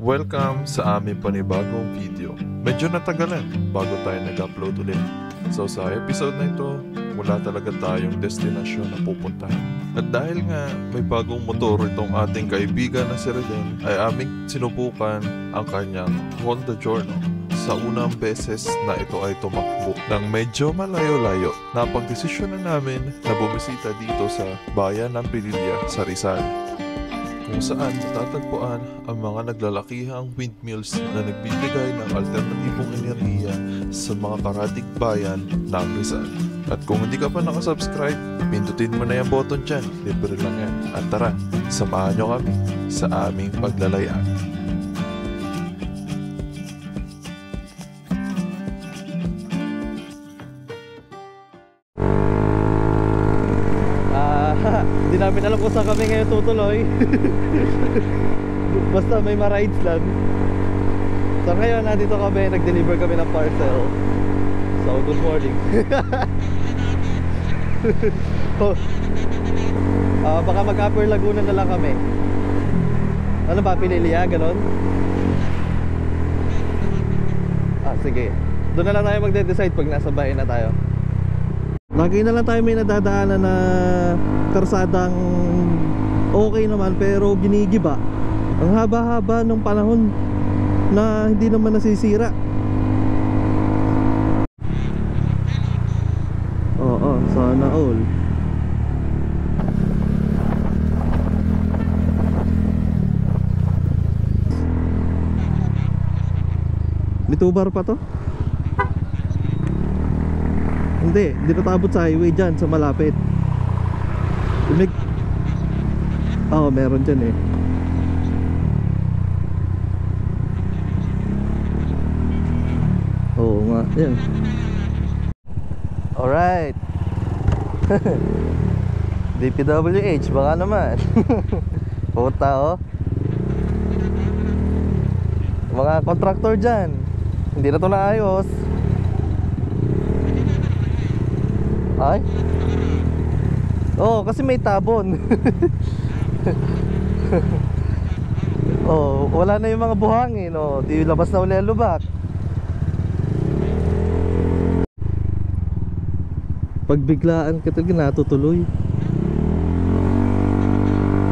Welcome sa aming panibagong video. Medyo natagalan bago tayo nag-upload ulit. So sa episode na ito, wala talaga tayong destinasyon na pupuntahan. At dahil nga may bagong motor itong ating kaibigan na si Reden, ay aming sinubukan ang kanyang Honda Giorno. Sa unang beses na ito ay tumakbo ng medyo malayo-layo, napagdesisyon na namin na bumisita dito sa bayan ng Pililla sa Rizal, kung saan matatagpuan ang mga naglalakihang windmills na nagbibigay ng alternatibong enerhiya sa mga karatig bayan ng Rizal. At kung hindi ka pa nakasubscribe, pindutin mo na yung button dyan, libre lang yan. At tara, samahan nyo kami sa aming paglalayag. Hindi namin alam kung saan kami ngayon tutuloy. Basta may ma-rides lang. So ngayon, nandito kami, nag-deliver kami ng parcel. So, good morning. Baka mag-Upper Laguna na lang kami. Ano ba, Pililla? Ganon? Sige. Doon na lang tayo magde-decide pag nasa bahay na tayo. Lagi na lang tayo may nadadaanan na karsadang okay naman pero ginigiba. Ang haba-haba ng panahon na hindi naman nasisira. Oo, sana all. May tubar pa to? Hindi natabot sa highway dyan sa malapit. Meron dyan eh. Oo nga, yan. Alright. DPWH, baka naman. Puta oh. Mga contractor dyan, hindi na to naayos. Ay? Kasi may tabon. Wala na yung mga buhangin. Di labas na uli ang lubak. Pagbiglaan ka talaga natutuloy.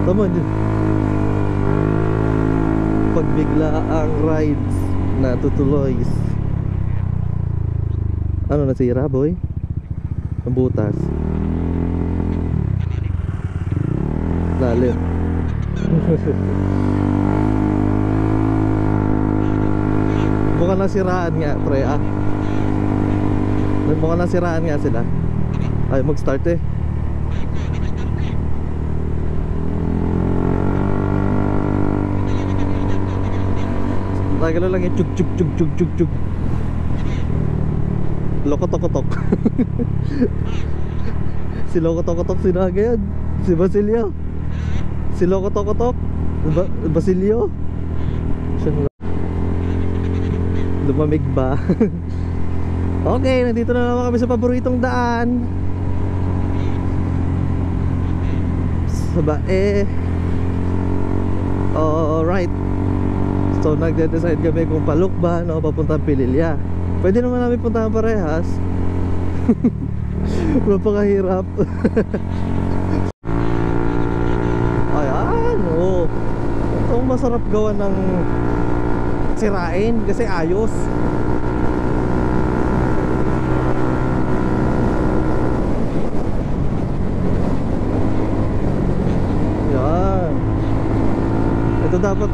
Tama dyan. Pagbiglaang rides natutuloy. Ano nasira boy? Ang butas. Lalim. Mukhang nasiraan nga pre Mukhang nasiraan nga sila. Ay mag-start eh. Tagalo lang yung chug. Lokotok-kotok. Si Lokotok-kotok sinagad. Si Basilio. Si Lokotok-kotok Basilio. Lumamig ba? Okay, nandito na naman kami sa paboritong daan. Sa bae. Alright. So nagde-decide kami kung palukban o papuntang Pililla. Pwede naman namin puntahan parehas. Napakahirap. Ayan, Itong masarap gawa ng sirain kasi ayos. Yan. Ito dapat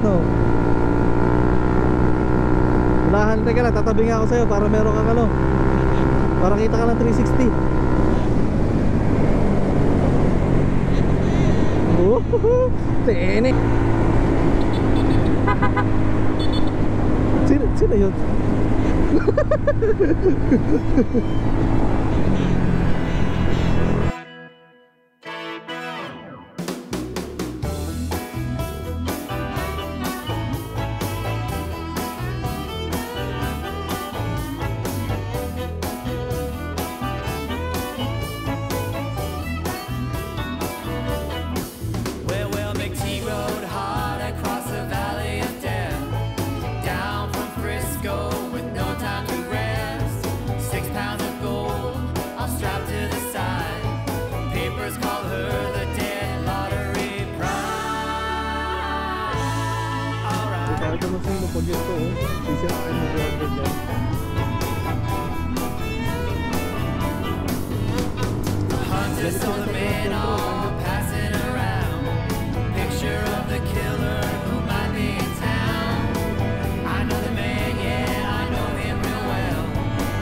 unahan, teka lang, tatabi nga ako sa'yo para meron kang para kita ka ng 360. Tinik. Sino yun? Where we'll make T-Road hard across the valley of death. naman sino pag ito, oh. Sisirain mo yung ganyan. Hunters saw the men all passing around. Picture of the killer who might be in town. I know the man, yeah, I know him real well.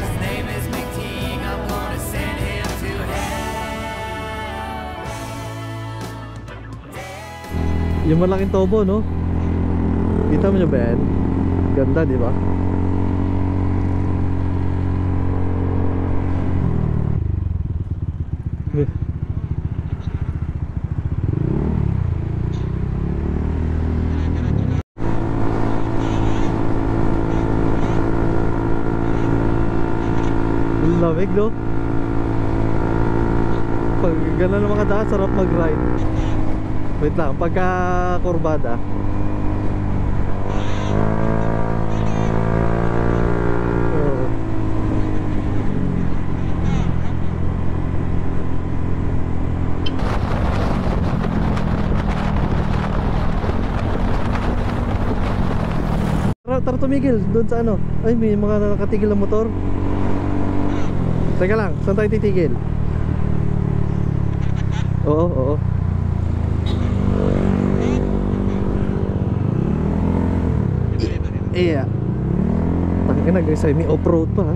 His name is McTeague, I'm gonna send him to hell. Yung malaking tobo, no? Kita mo nyo ba yan? Ganda, di ba? Lamig, no? Pag gano'n ang mga daan, sarap mag-ride. Wait lang, pagka kurbada. Oh. Tara tumigil doon sa ano. Ay, may mga nakatigil na motor. Teka lang, saan tayo titigil? Oo, oo. Iya. Tangin na guys, may off-road pa ha.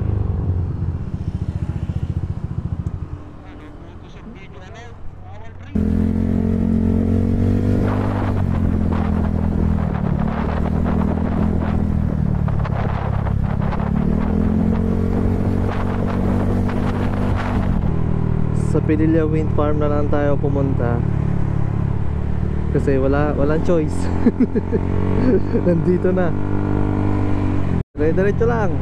Sa Pililla Wind Farm na lang tayo pumunta kasi walang choice. Nandito na. Diretso lang.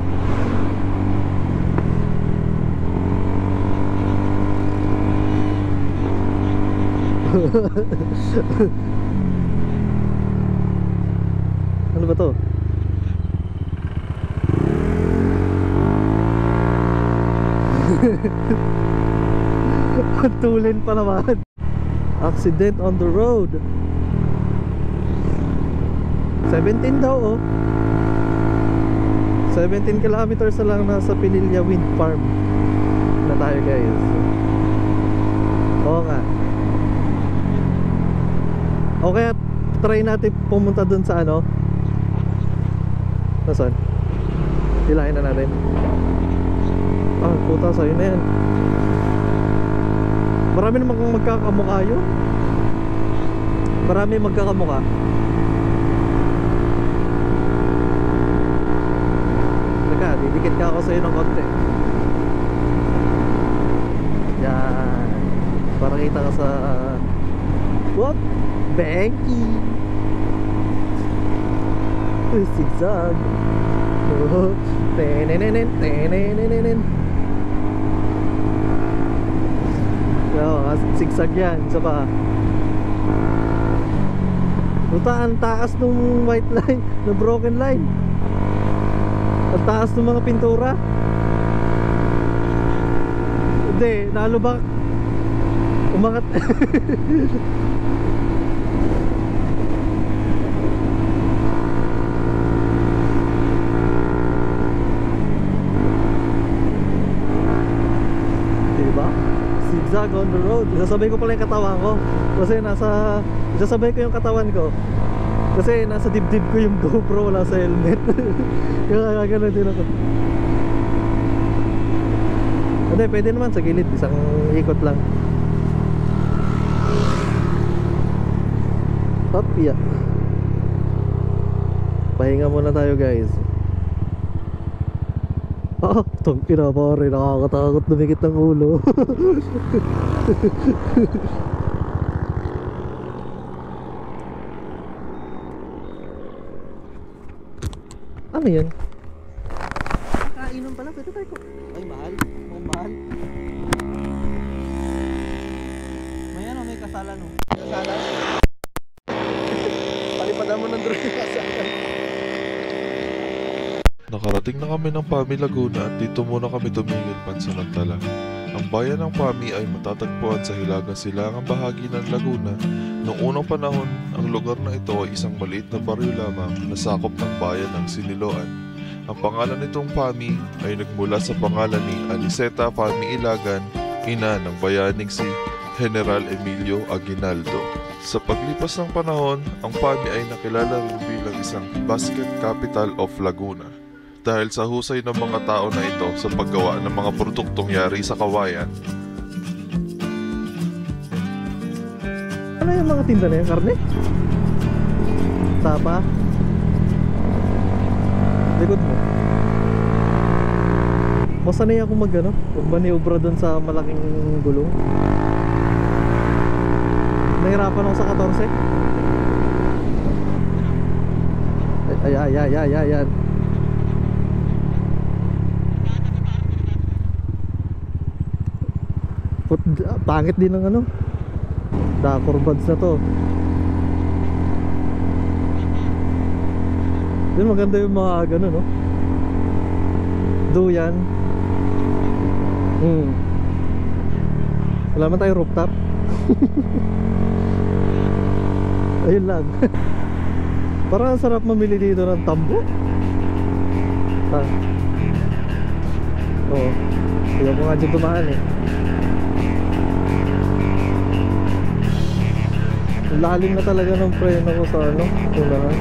Ano ba to? Tulin pa naman. Accident on the road. 17 daw, oh. 17 kilometers na lang nasa Pililla Wind Farm na tayo guys. Oo nga. Okay, try natin pumunta dun sa ano. Nasaan? Hilahin na natin. Ah, puta, sa'yo na yan. Marami namang magkakamukha yun. Marami magkakamukha. Teka, didikit ka ako sa'yo ng konti. Yan. Para kita ka sa what? Banky. Zigzag. Tenenenen, tenenenen. Zigzag yan, isa pa. Puta, ang taas nung white line, na broken line. Ang taas ng mga pintura. Hindi, nalubak. Umangat. Diba? Zigzag on the road. Isasabay ko pala yung katawan ko. Kasi isasabay ko yung katawan ko. Kasi nasa dibdib ko yung GoPro, wala sa helmet. Kaya gano'n din ako. Hindi, pwede naman sa gilid. Isang ikot lang. Tapia. Pahinga muna tayo guys. Ah, itong ina pare, nakakatakot, dumikit ng ulo. Ano yan? Kainom pala, pwede tayo ko. Ay, mahal. Oh, mahal. May ano, may kasalan oh. Kasalan? Palipadan mo ng drone yung kasalan. Nakarating na kami ng Pami Laguna at dito muna kami tumingin pansamantala. Ang bayan ng Pami ay matatagpuan sa hilaga-silangang bahagi ng Laguna. Noong unang panahon, ang lugar na ito ay isang maliit na baryo lamang na sakop ng bayan ng Siniloan. Ang pangalan nitong Pami ay nagmula sa pangalan ni Aniceta Pami Ilagan, ina ng bayaning si General Emilio Aguinaldo. Sa paglipas ng panahon, ang Pami ay nakilala rin bilang isang basket capital of Laguna dahil sa husay ng mga tao na ito sa paggawa ng mga produktong yari sa kawayan. Ano yung mga tinda na yung karne? Tapa? Likod mo. Masanay ako magmaniobra doon sa malaking gulong. Nahirapan ako sa 14. Ayan. Pangit din ng Dakor buds na to. Yun, maganda yung mga gano'n, no? Duyan. Wala man tayong rooftop. Ayun lang. Parang ang sarap mamili dito ng tambo. Oo. Kaya ko nga dyan tumahan eh. Lalim na talaga ng preno ko sa unahan.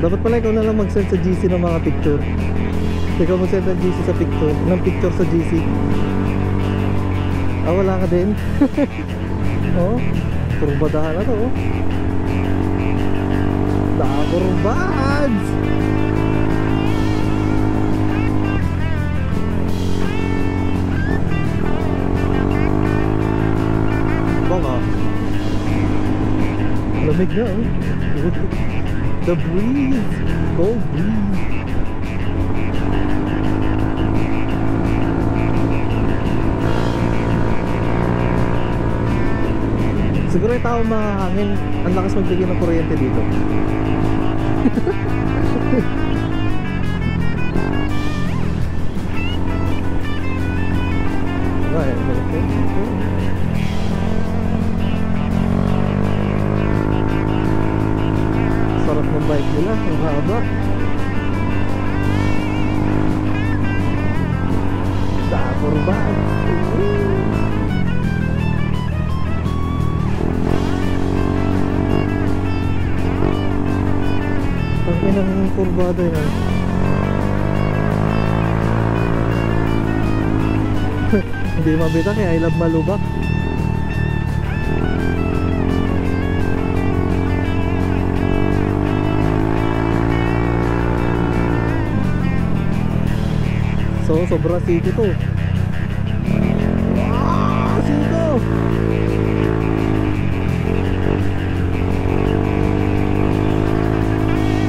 Dapat pala ikaw na lang mag-send sa GC ng mga picture. Ikaw mag-send ng GC sa picture, ng picture sa GC. Wala ka din. Turbadahan na to. Dakor buds. Baka lamig na The breeze. Cold breeze. Siguro yung tao makahangin, ang lakas magbigay ng kuryente dito. Sarap ng bike nila, ang haba. Dakor buds. Ang ng kurbada yan. Hindi mabita kaya I love malubak. So sobra city to. Wow, sito.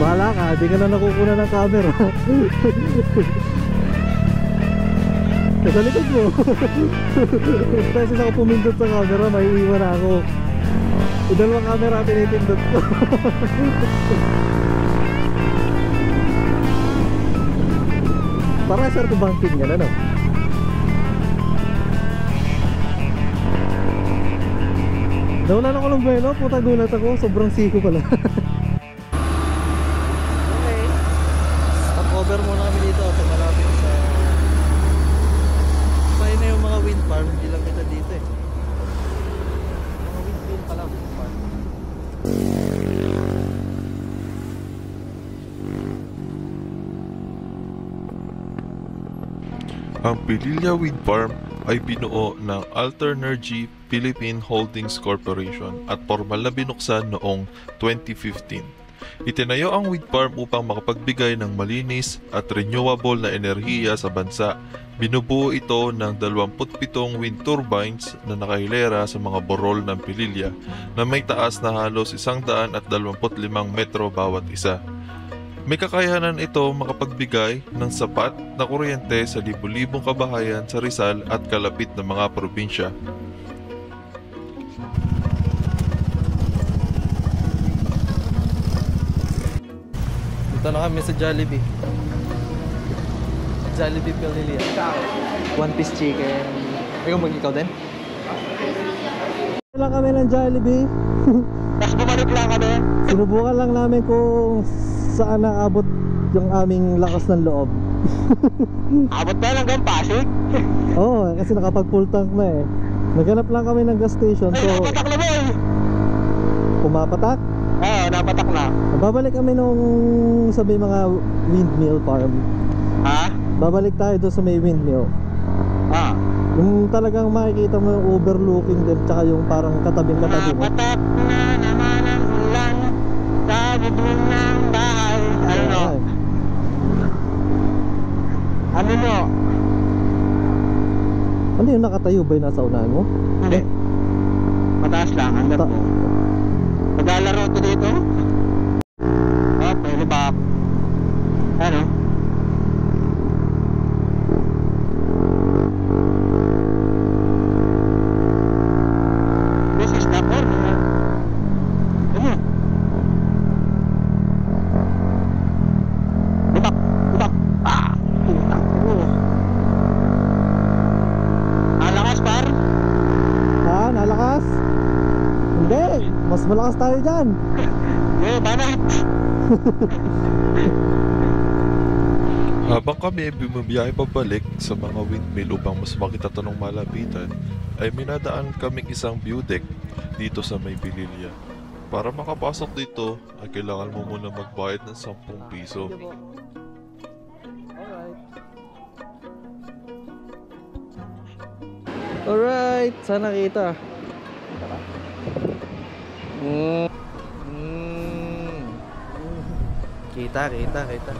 Bahala ka, di ka na nakukuha ng camera. Sa likod mo. Kasi ako pumindot sa camera, may iwan ako. Dalawang camera tinitindot ko. Para sir ko banking yan, ano? Nawalan ako ng buwelo, puta gulat ako, sobrang siko pala. Okay, stop over muna kami dito sa malapit sa sa'yo na yung mga wind farm, hindi lang kita dito eh. Mga wind pala, wind farm. Ang Pililla Wind Farm ay binuo ng Alternergy Philippine Holdings Corporation at formal na binuksan noong 2015. Itinayo ang wind farm upang makapagbigay ng malinis at renewable na enerhiya sa bansa. Binubuo ito ng 27 wind turbines na nakahilera sa mga borol ng Pililla na may taas na halos 125 metro bawat isa. May kakayanan ito makapagbigay ng sapat na kuryente sa libu-libong kabahayan sa Rizal at kalapit na mga probinsya. Dito na kami sa Jollibee. Jollibee Pilili. One piece chicken. Ikaw mag-ikaw din? Lang kami ng Jollibee. Tapos bumalik lang kami. Sinubukan lang namin kung saan naabot yung aming lakas ng loob. Abot na hanggang Pasig. Oo, kasi nakapag full tank na eh. Naghanap lang kami ng gas station. Ay, So, napatak na boy. pumapatak. Oo, napatak na. Babalik kami nung sa may mga windmill farm. Ha? Babalik tayo doon sa may windmill. Ah. Yung talagang makikita mo yung overlooking din, tsaka yung parang katabing-katabi mo. Napatak na naman ang ulan sa bubong ng bahay. Ano no? Ayan. Ano no? Ano yung nakatayo ba yung nasa unahan mo? Hindi. Mataas lang, hanggang Ta- mo. Maglalaro ko dito? Oh, pwede ba? Ano? This is not all. Ano? Bubak! Bubak! Ah! Putang ko. Alakas par? Ha? Nalakas? Hindi! Mas malakas tayo dyan! Eh, bakit? Habang kami bumibiyahe pabalik sa mga windmill upang mas makita tanong malapitan, ay minadaan kaming isang view deck dito sa may Pililya. Para makapasok dito, ay kailangan mo muna magbayad ng 10 piso. Alright, sana kita. Kita.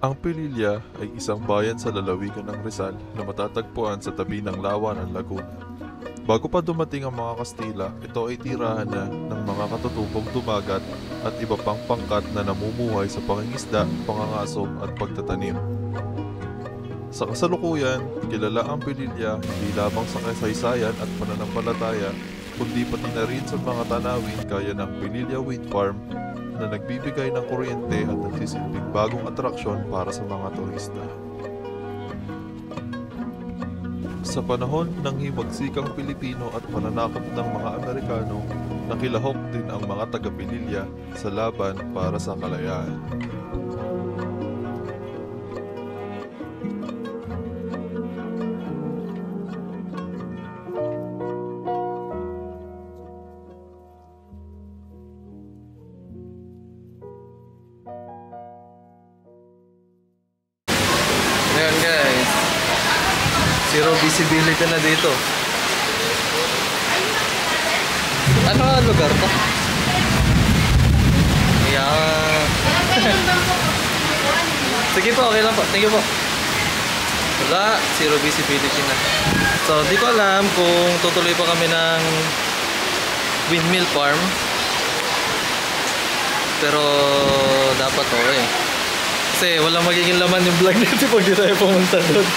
Ang Pililya ay isang bayan sa lalawigan ng Rizal na matatagpuan sa tabi ng lawa ng Laguna. Bago pa dumating ang mga Kastila, ito ay tirahan na ng mga katutubong dumagat at iba pang pangkat na namumuhay sa pangingisda, pangangaso at pagtatanim. Sa kasalukuyan, kilala ang Pililya hindi lamang sa kasaysayan at pananampalataya, kundi pati na rin sa mga tanawin gaya ng Pililya Wind Farm na nagbibigay ng kuryente at nagsisilbing bagong atraksyon para sa mga turista. Sa panahon ng himagsikang Pilipino at pananakop ng mga Amerikano, nakilahok din ang mga taga-Pililya sa laban para sa kalayaan. Ayan guys, zero visibility na dito. Ano nga lugar to? Ayan. Sige po, okay lang po. Thank you po. Wala, zero visibility na. So, di ko alam kung tutuloy pa kami ng windmill farm. Pero dapat okay. Kasi walang magiging laman yung vlog natin pag di tayo pumunta doon.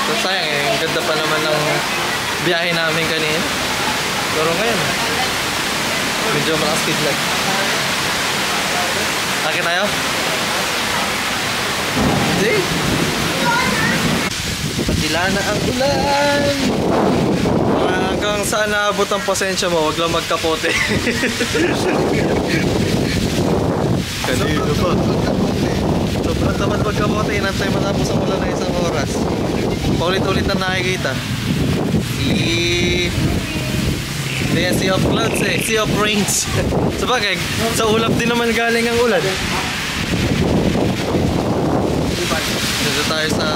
So sayang eh, ang ganda pa naman ng biyahe namin kanina. Pero ngayon, medyo makaskid lang. Akit tayo? Hindi. Pagila na ang ulan. Hanggang saan naabot ang pasensya mo, wag lang magkapote. Kanino pa? Sobrang tamad magkamote, inantay matapos ang ulan ng isang oras. Paulit-ulit na nakikita. Sea of clouds eh, sea of rains. Sabagay, sa ulap din naman galing ang ulan. Dito tayo sa...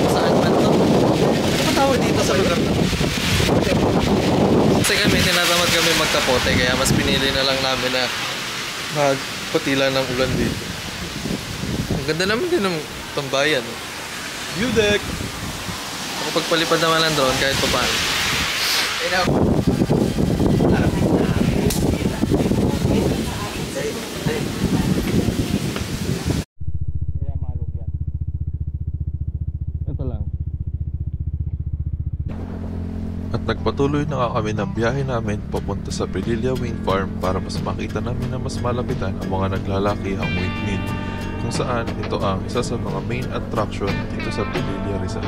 saan man to? Ano ba tawag dito sa lugar na? Kasi kami, tinatamad kami magkapote, kaya mas pinili na lang namin na magpatila ng ulan dito. Ang ganda naman din ng tambayan. View deck! Kapag palipad naman ng drone kahit pa paano. At Patuloy na nga kami ng biyahe namin papunta sa Pililla Wind Farm para mas makita namin na mas malapitan ang mga naglalakihang windmill, kung saan ito ang isa sa mga main attraction dito sa Pililla, Rizal.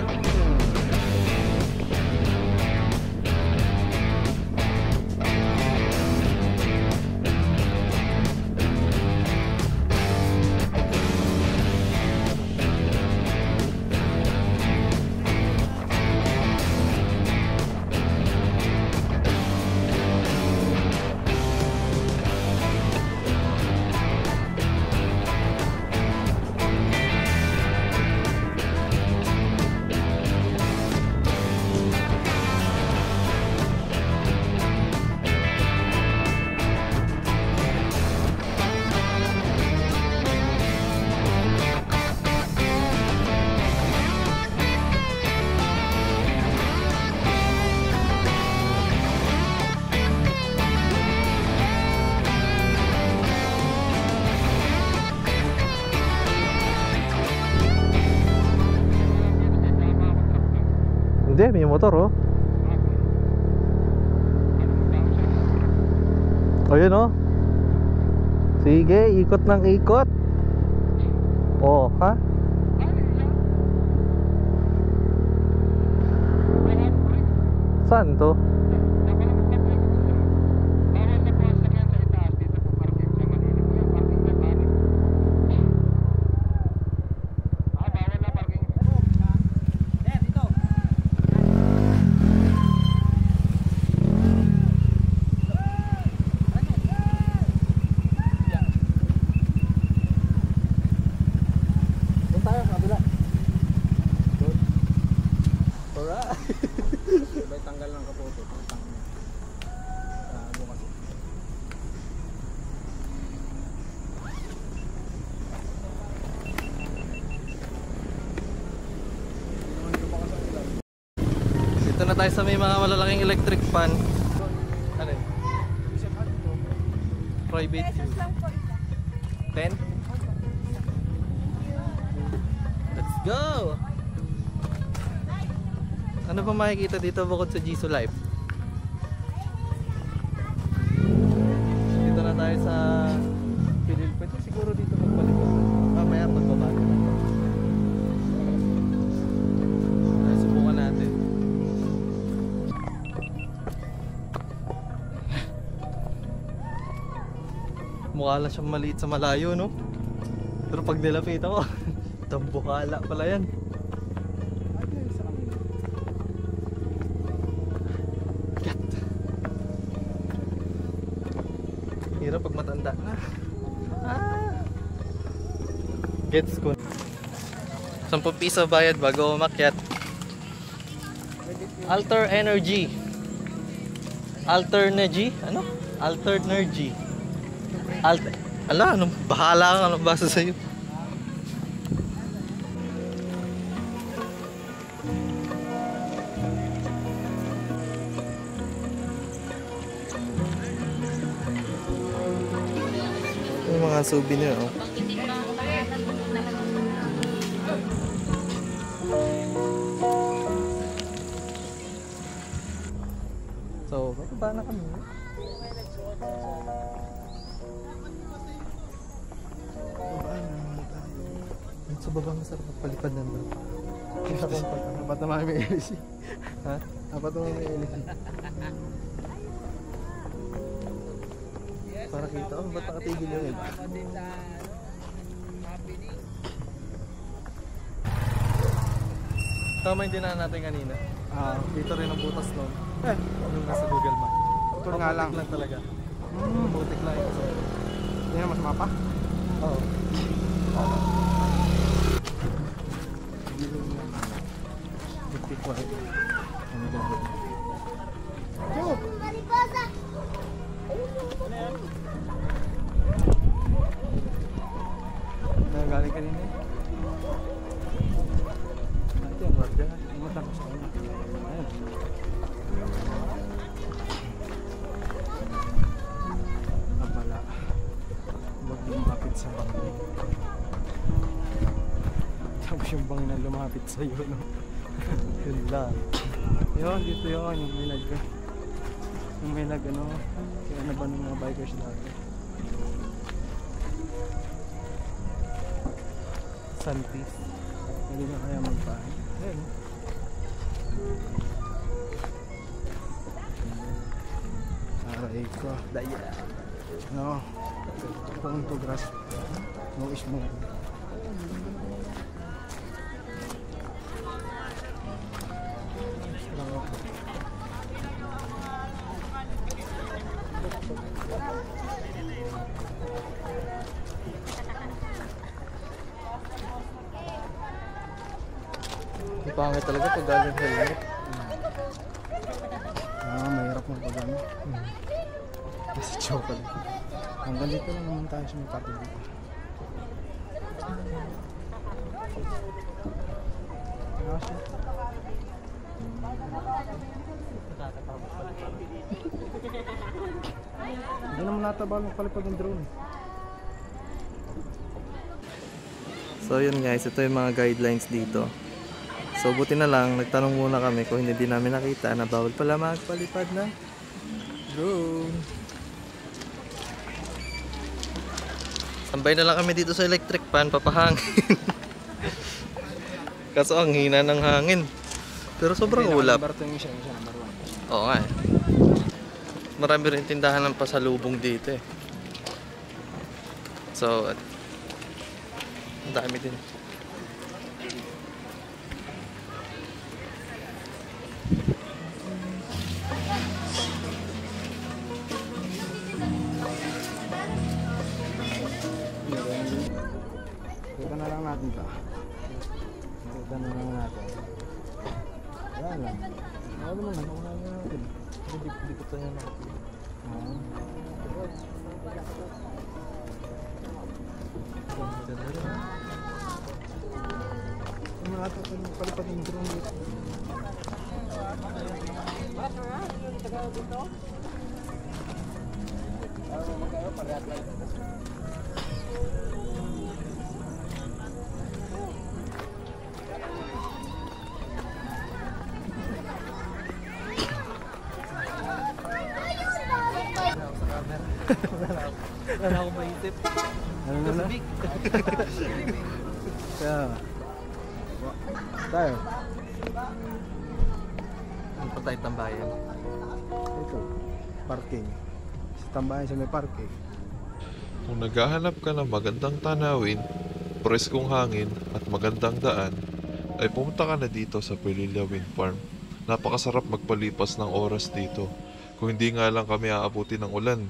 Hindi, may motor oh. Ayun oh. Sige, ikot ng ikot. Oh, ha? Saan to? Dito na tayo sa may mga malalaking electric fan. Ano yun? Private use. 10? Let's go! Ano pa makikita dito bukod sa Jisoo Life? Dito na tayo sa Pilil. Pwede siguro dito magbalik. Mamaya magbabago na. Ay, subukan natin. Mukha lang siyang maliit sa malayo, no? Pero pag nilapit ako, tambukala pala yan. Hirap pag matanda na. Gets ko. 10 piso bayad bago umakyat. Alter Energy. Alter Energy? Ano? Alter Energy. Ala, anong bahala ka, anong basa sa'yo? Yung mga souvenir, oh. So, bababa na kami. Sa baba masarap magpalipad ng bro. Isa kong pag apat naman may LC. Ha? Apat naman may LC. Para kita ko, ba't nakatigil yung iba? Tama yung dinaan natin kanina. Dito rin ang butas nun. Yung nasa Google Map. Ito nga lang. Butik lang talaga. Butik lang yung kasi. Hindi na mas mapa? Oo. Butik lang. Ano ganda? Nagaling kanina eh. Ito yung guardia. Umutan ko sa kanya. Ayan. Abala. Huwag lumapit sa bangin. Tapos yung bangin na lumapit sa'yo, no? Yun lang. Yun, dito yun, yung may ano, kaya na ba ng mga bikers dati. Sunpeace. Hindi na kaya magpaan. Ayun. Aray ko, daya. No, kung to grass. No is mo. Pangit talaga pag galing helmet. Mahirap ng pag-ano. Kasi joke lang. Hanggang dito lang naman tayo sa may party dito. Hindi naman natabal magpalipad ng drone. So yun guys, ito yung mga guidelines dito. So buti na lang, nagtanong muna kami kung hindi namin nakita na bawal pala magpalipad ng drone. Tambay na lang kami dito sa electric fan, papahangin. Kaso ang hina ng hangin. Pero sobrang ulap. Number 2 yung isa number 1. Oo nga eh. Marami rin tindahan ng pasalubong dito eh. So, ang dami din. Kita na lang natin ito. Kita na lang natin. Wala lang. Wala naman, nakuha na natin. Dikit na yan natin. Ano natin palipad ng drone dito? Wala akong maisip. Ano na? Kaya tayo. Ano pa tayo tambayan? Ito. Parking. Sa tambayan sa may parking. Kung naghahanap ka ng magandang tanawin, preskong hangin at magandang daan, ay pumunta ka na dito sa Pililla Wind Farm. Napakasarap magpalipas ng oras dito. Kung hindi nga lang kami aabuti ng ulan,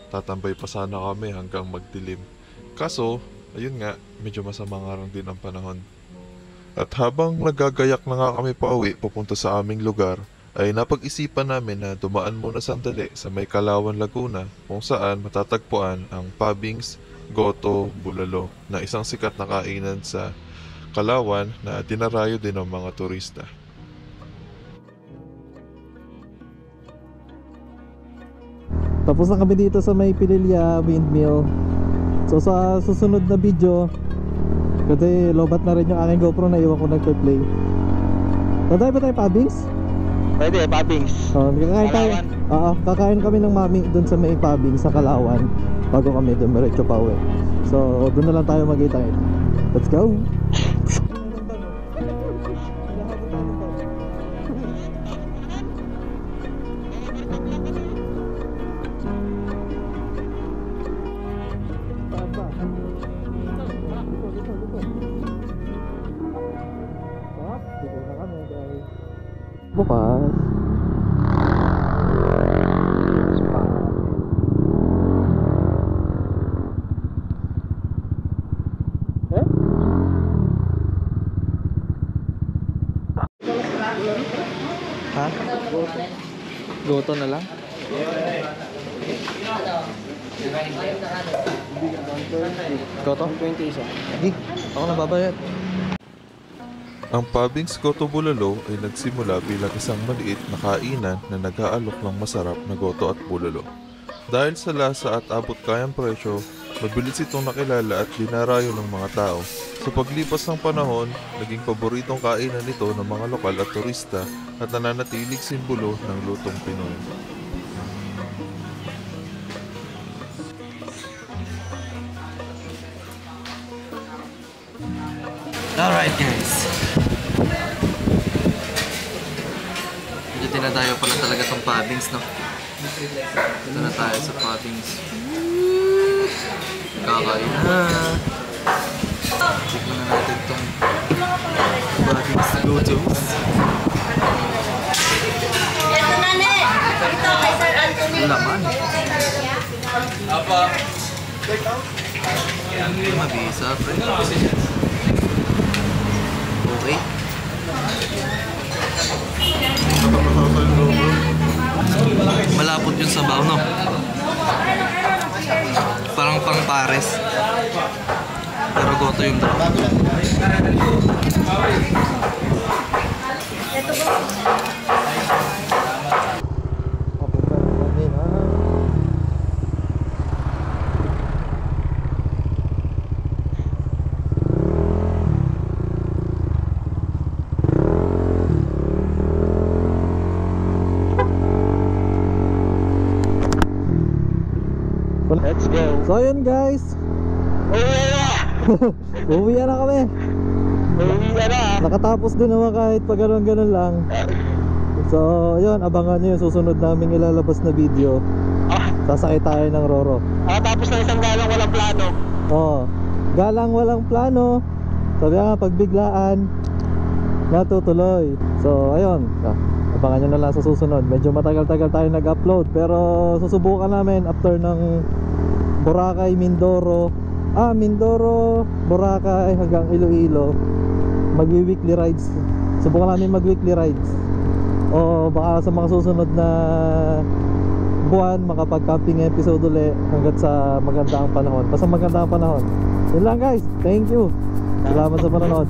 tatambay pa sana kami hanggang magdilim. Kaso, ayun nga, medyo masama nga lang din ang panahon. At habang nagagayak na nga kami pauwi papunta sa aming lugar, ay napag-isipan namin na dumaan muna sandali sa may Kalawan, Laguna, kung saan matatagpuan ang Pabings Goto Bulalo, na isang sikat na kainan sa Kalawan na dinarayo din ng mga turista. Tapos na kami dito sa may Pililla Windmill. So sa susunod na video, kasi lobat na rin yung aking GoPro na iwan ko nagpe-play. Tatay ba tayo Pabings? Pwede, Pabings. Kakain tayo. Kakain kami ng mami dun sa may Pabings sa Kalawan bago kami dumiretso pa uwi. So doon na lang tayo magkita. Let's go! Bukas. Ha? Goto na lang? Goto? 20 isa. Hindi. Ako na babayad. Ang Pabings Goto Bulalo ay nagsimula bilang isang maliit na kainan na nag-aalok ng masarap na goto at bulalo. Dahil sa lasa at abot kayang presyo, Mabilis itong nakilala at dinarayo ng mga tao. Sa paglipas ng panahon, naging paboritong kainan nito ng mga lokal at turista at nananatiling simbolo ng lutong Pinoy. Alright guys, medyo tinadayo pala talaga tong Paddings, no? Ito na tayo sa Paddings. Kakain na. Tikman na natin tong Paddings Lutos. Ito na ne! Ito kay Sir Anthony. Laman. Hindi mabisa, friend. Okay. Malapot yung sabaw, no? Parang pang pares. Pero goto yung draw. Let's go. So yun guys, uwi na kami. Nakatapos din naman kahit pag ganun lang. So yun, abangan nyo yung susunod naming ilalabas na video. Sasakay tayo ng Roro. Tapos na isang galang walang plano. Oo, galang walang plano. Sabi nga, pagbiglaan natutuloy. So ayun, abangan nyo na lang sa susunod. Medyo matagal-tagal tayo nag-upload, pero susubukan namin after ng Boracay, Mindoro, Boracay hanggang Iloilo, magwi-weekly rides. Subukan namin mag-weekly rides. O baka sa mga susunod na buwan makapag-camping episode ulit hanggat sa maganda ang panahon. Basta maganda ang panahon. Yun lang guys, thank you. Salamat sa panonood.